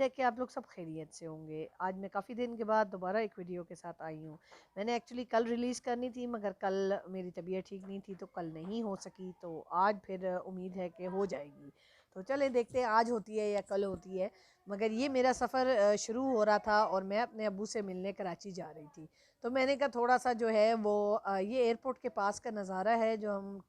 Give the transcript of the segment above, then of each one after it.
उम्मीद है कि आप लोग सब खैरियत से होंगे। आज मैं काफ़ी दिन के बाद दोबारा एक वीडियो के साथ आई हूँ। मैंने एक्चुअली कल रिलीज़ करनी थी मगर कल मेरी तबीयत ठीक नहीं थी तो कल नहीं हो सकी, तो आज फिर उम्मीद है कि हो जाएगी। तो चलें देखते हैं आज होती है या कल होती है। मगर ये मेरा सफ़र शुरू हो रहा था और मैं अपने अब्बू से मिलने कराची जा रही थी। तो मैंने कहा थोड़ा सा जो है वो ये एयरपोर्ट के पास का नज़ारा है जो हम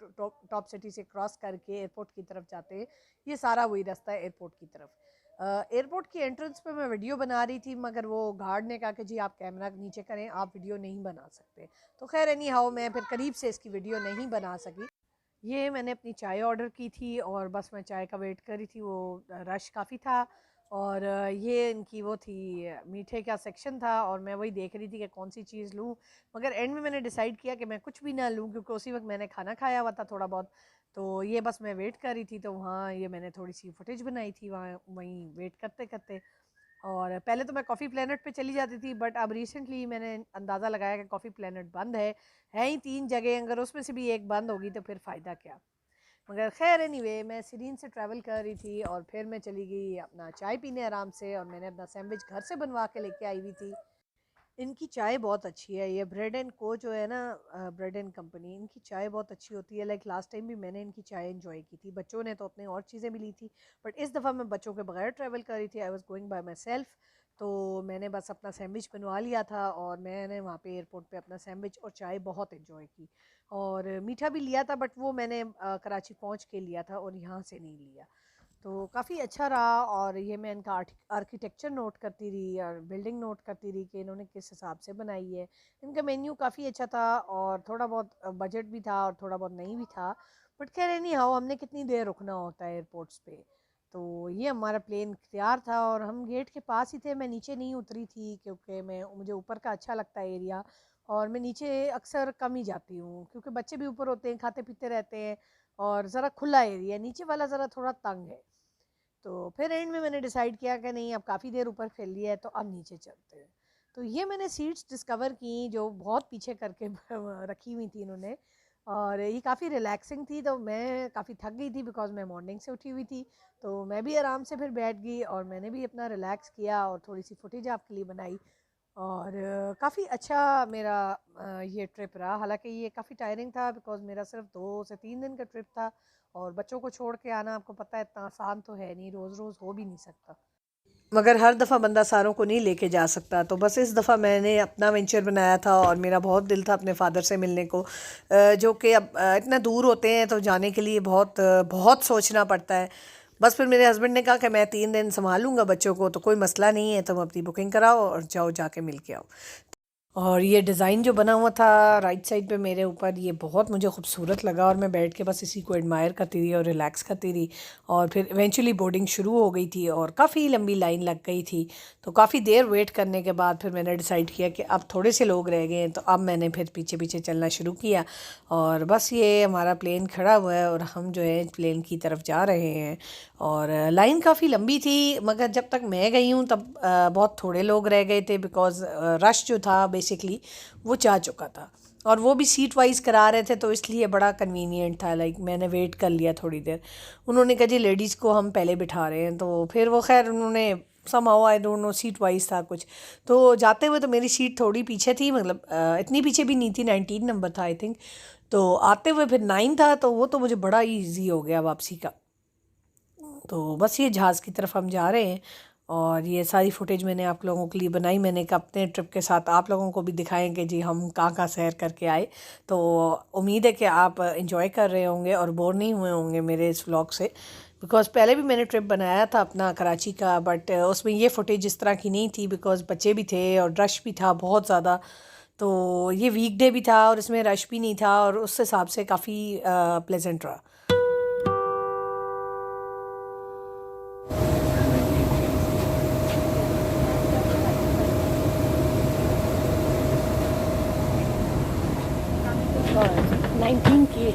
टॉप सिटी से क्रॉस करके एयरपोर्ट की तरफ जाते हैं। ये सारा वही रास्ता है एयरपोर्ट की तरफ। एयरपोर्ट की एंट्रेंस पे मैं वीडियो बना रही थी मगर वो गार्ड ने कहा कि जी आप कैमरा नीचे करें, आप वीडियो नहीं बना सकते। तो खैर एनी हाउ मैं फिर करीब से इसकी वीडियो नहीं बना सकी। ये मैंने अपनी चाय ऑर्डर की थी और बस मैं चाय का वेट कर रही थी, वो रश काफ़ी था। और ये इनकी वो थी मीठे का सेक्शन था और मैं वही देख रही थी कि कौन सी चीज़ लूँ। मगर एंड में मैंने डिसाइड किया कि मैं कुछ भी ना लूँ क्योंकि उसी वक्त मैंने खाना खाया हुआ था थोड़ा बहुत। तो ये बस मैं वेट कर रही थी, तो वहाँ ये मैंने थोड़ी सी फुटेज बनाई थी वहाँ वहीं वेट करते करते। और पहले तो मैं कॉफ़ी प्लेनेट पे चली जाती थी बट अब रिसेंटली मैंने अंदाज़ा लगाया कि कॉफ़ी प्लेनेट बंद है ही 3 जगह, अगर उसमें से भी एक बंद होगी तो फिर फ़ायदा क्या। मगर खैर एनीवे मैं सीरीन से ट्रैवल कर रही थी और फिर मैं चली गई अपना चाय पीने आराम से, और मैंने अपना सैंडविच घर से बनवा के लेके आई हुई थी। इनकी चाय बहुत अच्छी है, ये ब्रेड एंड को जो है ना, ब्रेड एंड कंपनी, इनकी चाय बहुत अच्छी होती है। लाइक लास्ट टाइम भी मैंने इनकी चाय एंजॉय की थी, बच्चों ने तो अपने और चीज़ें भी ली थी बट इस दफ़ा मैं बच्चों के बगैर ट्रैवल कर रही थी। I was going by my self. तो मैंने बस अपना सैंडविच बनवा लिया था और मैंने वहाँ पे एयरपोर्ट पे अपना सैंडविच और चाय बहुत इन्जॉय की। और मीठा भी लिया था बट वो मैंने कराची पहुँच के लिया था और यहाँ से नहीं लिया। तो काफ़ी अच्छा रहा। और ये मैं इनका आर्किटेक्चर नोट करती रही और बिल्डिंग नोट करती रही कि इन्होंने किस हिसाब से बनाई है। इनका मेन्यू काफ़ी अच्छा था और थोड़ा बहुत बजट भी था और थोड़ा बहुत नहीं भी था। बट खैर एनी हाउ हमने कितनी देर रुकना होता है एयरपोर्ट्स पे। तो ये हमारा प्लेन तैयार था और हम गेट के पास ही थे। मैं नीचे नहीं उतरी थी क्योंकि मुझे ऊपर का अच्छा लगता है एरिया, और मैं नीचे अक्सर कम ही जाती हूँ क्योंकि बच्चे भी ऊपर होते हैं, खाते पीते रहते हैं और ज़रा खुला एरिया, नीचे वाला ज़रा थोड़ा तंग है। तो फिर एंड में मैंने डिसाइड किया कि नहीं अब काफ़ी देर ऊपर खेल लिया है तो अब नीचे चलते हैं। तो ये मैंने सीट्स डिस्कवर की जो बहुत पीछे करके रखी हुई थी इन्होंने, और ये काफ़ी रिलैक्सिंग थी। तो मैं काफ़ी थक गई थी बिकॉज मैं मॉर्निंग से उठी हुई थी। तो मैं भी आराम से फिर बैठ गई और मैंने भी अपना रिलैक्स किया और थोड़ी सी फुटेज आपके लिए बनाई। और काफ़ी अच्छा मेरा ये ट्रिप रहा। हालांकि ये काफ़ी टायरिंग था बिकॉज मेरा सिर्फ 2 से 3 दिन का ट्रिप था और बच्चों को छोड़ के आना आपको पता है इतना आसान तो है नहीं, रोज़ रोज़ हो भी नहीं सकता। मगर हर दफ़ा बंदा सारों को नहीं लेके जा सकता, तो बस इस दफ़ा मैंने अपना वेंचर बनाया था और मेरा बहुत दिल था अपने फ़ादर से मिलने को, जो कि अब इतना दूर होते हैं तो जाने के लिए बहुत बहुत सोचना पड़ता है। बस फिर मेरे हस्बैंड ने कहा कि मैं 3 दिन संभालूंगा बच्चों को, तो कोई मसला नहीं है, तुम अपनी बुकिंग कराओ और जाओ जाके मिल के आओ। और ये डिज़ाइन जो बना हुआ था राइट साइड पे मेरे ऊपर, ये बहुत मुझे खूबसूरत लगा और मैं बैठ के बस इसी को एडमायर करती रही और रिलैक्स करती रही। और फिर इवेंचुअली बोर्डिंग शुरू हो गई थी और काफ़ी लंबी लाइन लग गई थी। तो काफ़ी देर वेट करने के बाद फिर मैंने डिसाइड किया कि अब थोड़े से लोग रह गए हैं, तो अब मैंने फिर पीछे पीछे चलना शुरू किया। और बस ये हमारा प्लेन खड़ा हुआ है और हम जो है प्लेन की तरफ जा रहे हैं। और लाइन काफ़ी लंबी थी मगर जब तक मैं गई हूँ तब बहुत थोड़े लोग रह गए थे बिकॉज़ रश जो था बेसिकली वो जा चुका था। और वो भी सीट वाइज करा रहे थे तो इसलिए बड़ा कन्वीनियंट था। लाइक मैंने वेट कर लिया थोड़ी देर। उन्होंने कहा जी लेडीज़ को हम पहले बिठा रहे हैं, तो फिर वो खैर उन्होंने somehow I don't know seat wise था कुछ। तो जाते हुए तो मेरी सीट थोड़ी पीछे थी, मतलब इतनी पीछे भी नहीं थी, 19 नंबर था आई थिंक। तो आते हुए फिर 9 था, तो वो तो मुझे बड़ा ईजी हो गया वापसी का। तो बस ये जहाज़ की तरफ हम जा रहे हैं और ये सारी फुटेज मैंने आप लोगों के लिए बनाई। मैंने कहा अपने ट्रिप के साथ आप लोगों को भी दिखाएंगे जी हम कहाँ कहाँ सैर करके आए। तो उम्मीद है कि आप इंजॉय कर रहे होंगे और बोर नहीं हुए होंगे मेरे इस व्लॉग से, बिकॉज़ पहले भी मैंने ट्रिप बनाया था अपना कराची का, बट उसमें ये फुटेज इस तरह की नहीं थी बिकॉज़ बच्चे भी थे और रश भी था बहुत ज़्यादा। तो ये वीकडे भी था और इसमें रश भी नहीं था और उस हिसाब से काफ़ी प्लेजेंट रहा। 19 के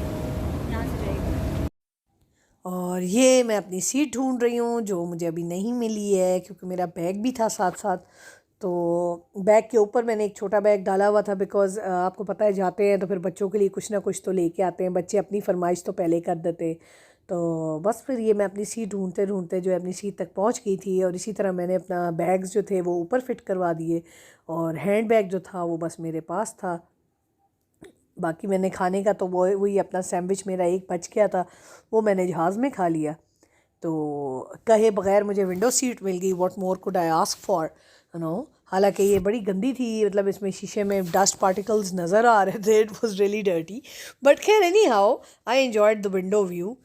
और ये मैं अपनी सीट ढूंढ रही हूँ जो मुझे अभी नहीं मिली है क्योंकि मेरा बैग भी था साथ साथ। तो बैग के ऊपर मैंने एक छोटा बैग डाला हुआ था बिकॉज़ आपको पता है जाते हैं तो फिर बच्चों के लिए कुछ ना कुछ तो लेके आते हैं, बच्चे अपनी फरमाइश तो पहले कर देते। तो बस फिर ये मैं अपनी सीट ढूंढते ढूंढते जो है अपनी सीट तक पहुंच गई थी। और इसी तरह मैंने अपना बैग्स जो थे वो ऊपर फिट करवा दिए और हैंड बैग जो था वो बस मेरे पास था। बाकी मैंने खाने का तो वो वही अपना सैंडविच मेरा एक बच गया था, वो मैंने जहाज़ में खा लिया। तो कहे बगैर मुझे विंडो सीट मिल गई, what more could I ask for, you know. हालांकि ये बड़ी गंदी थी, मतलब इसमें शीशे में डस्ट पार्टिकल्स नज़र आ रहे थे, it was really dirty, but खैर any how I enjoyed the window view.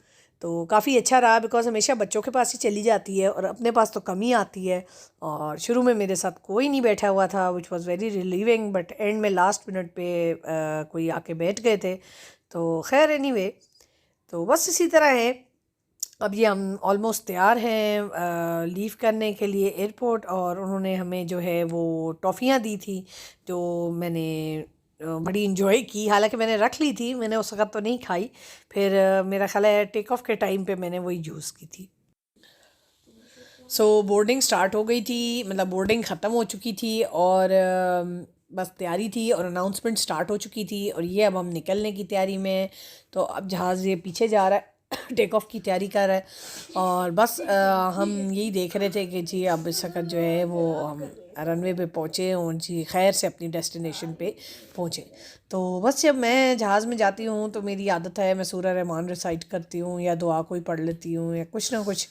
तो काफ़ी अच्छा रहा बिकॉज हमेशा बच्चों के पास ही चली जाती है और अपने पास तो कम ही आती है। और शुरू में मेरे साथ कोई नहीं बैठा हुआ था which was very relieving, but and में लास्ट मिनट पे कोई आके बैठ गए थे। तो खैर एनीवे, तो बस इसी तरह है। अब ये हम ऑलमोस्ट तैयार हैं लीव करने के लिए एयरपोर्ट, और उन्होंने हमें जो है वो टॉफ़ियाँ दी थी जो मैंने बड़ी इन्जॉय की। हालांकि मैंने रख ली थी, मैंने उस वक़्त तो नहीं खाई, फिर मेरा ख्याल है टेक ऑफ के टाइम पे मैंने वही यूज़ की थी। सो बोर्डिंग स्टार्ट हो गई थी, मतलब बोर्डिंग ख़त्म हो चुकी थी और बस तैयारी थी और अनाउंसमेंट स्टार्ट हो चुकी थी और ये अब हम निकलने की तैयारी में हैं। तो अब जहाज़ ये पीछे जा रहा है टेक ऑफ की तैयारी कर रहा है और बस हम यही देख रहे थे कि जी अब इस वक्त जो है वो हम रनवे पे पहुँचे और जी खैर से अपनी डेस्टिनेशन पे पहुँचे। तो बस जब मैं जहाज़ में जाती हूँ तो मेरी आदत है मैं सूरह रहमान रिसाइट करती हूँ या दुआ कोई पढ़ लेती हूँ या कुछ ना कुछ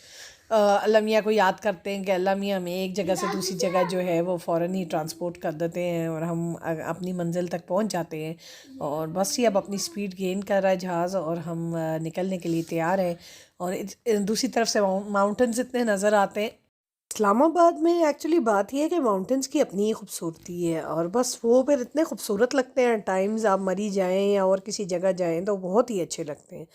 अल्लाह मियाँ को याद करते हैं कि अल्लाह मियाँ हमें एक जगह से दूसरी जगह जो है वो फ़ौरन ही ट्रांसपोर्ट कर देते हैं और हम अपनी मंजिल तक पहुंच जाते हैं। और बस ये अब अपनी स्पीड गेन कर रहा है जहाज़ और हम निकलने के लिए तैयार हैं। और दूसरी तरफ से माउंटेन्स इतने नज़र आते हैं। इस्लामाबाद में एक्चुअली बात यह है कि माउंटेन्स की अपनी ही खूबसूरती है और बस वो फिर इतने खूबसूरत लगते हैं, टाइम्स आप मरी जाएँ या और किसी जगह जाएँ तो बहुत ही अच्छे लगते हैं।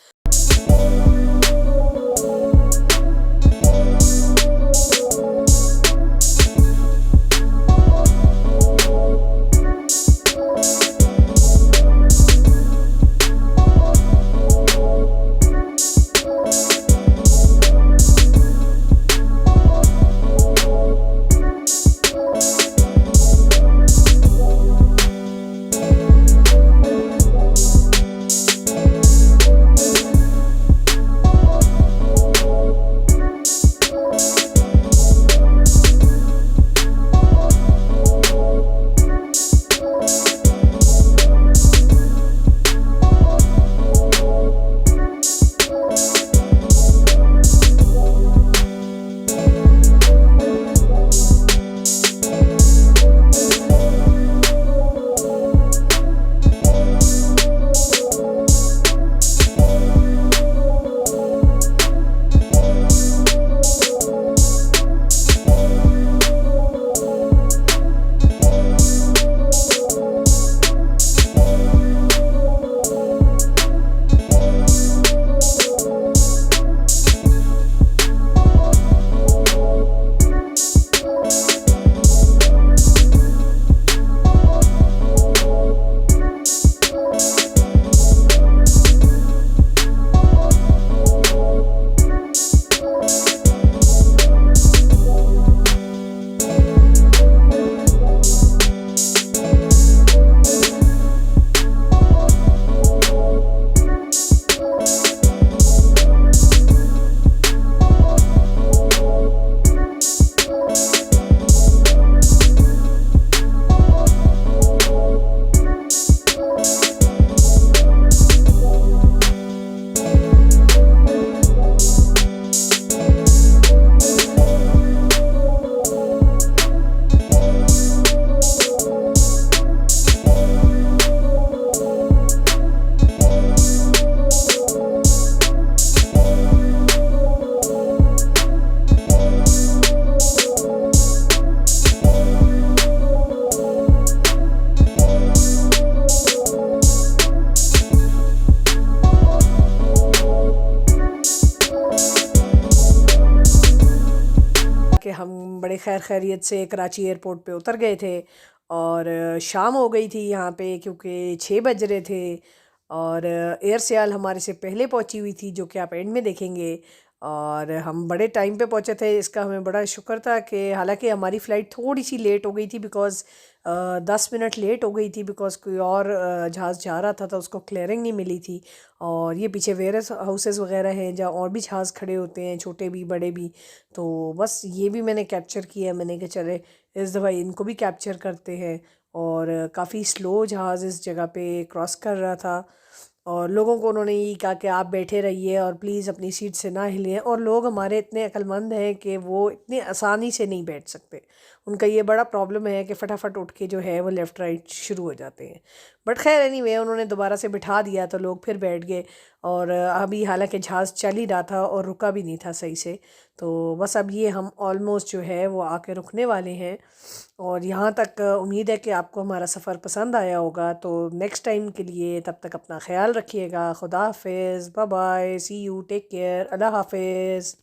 कि हम बड़े खैर खैरियत से कराची एयरपोर्ट पे उतर गए थे और शाम हो गई थी यहाँ पे क्योंकि 6 बज रहे थे। और एयर सियाल हमारे से पहले पहुँची हुई थी जो कि आप एंड में देखेंगे। और हम बड़े टाइम पे पहुंचे थे, इसका हमें बड़ा शुक्र था कि हालांकि हमारी फ़्लाइट थोड़ी सी लेट हो गई थी बिकॉज़ 10 मिनट लेट हो गई थी बिकॉज़ कोई और जहाज़ जा रहा था तो उसको क्लियरिंग नहीं मिली थी। और ये पीछे वेयर हाउसेस वगैरह हैं जहाँ और भी जहाज़ खड़े होते हैं, छोटे भी बड़े भी। तो बस ये भी मैंने कैप्चर किया, मैंने कहा चले इस दफ़ा इनको भी कैप्चर करते हैं। और काफ़ी स्लो जहाज़ इस जगह पे क्रॉस कर रहा था और लोगों को उन्होंने यही कहा कि आप बैठे रहिए और प्लीज़ अपनी सीट से ना हिलें। और लोग हमारे इतने अक्लमंद हैं कि वो इतनी आसानी से नहीं बैठ सकते, उनका ये बड़ा प्रॉब्लम है कि फटाफट उठ के जो है वो लेफ़्ट राइट शुरू हो जाते हैं। बट खैर एनीवे उन्होंने दोबारा से बिठा दिया तो लोग फिर बैठ गए। और अभी हालांकि जहाज़ चल ही रहा था और रुका भी नहीं था सही से। तो बस अब ये हम ऑलमोस्ट जो है वो आके रुकने वाले हैं। और यहाँ तक उम्मीद है कि आपको हमारा सफ़र पसंद आया होगा। तो नेक्स्ट टाइम के लिए तब तक अपना ख्याल रखिएगा। खुदा हाफिज़, bye bye, see you, take care, अल्लाह हाफिज़।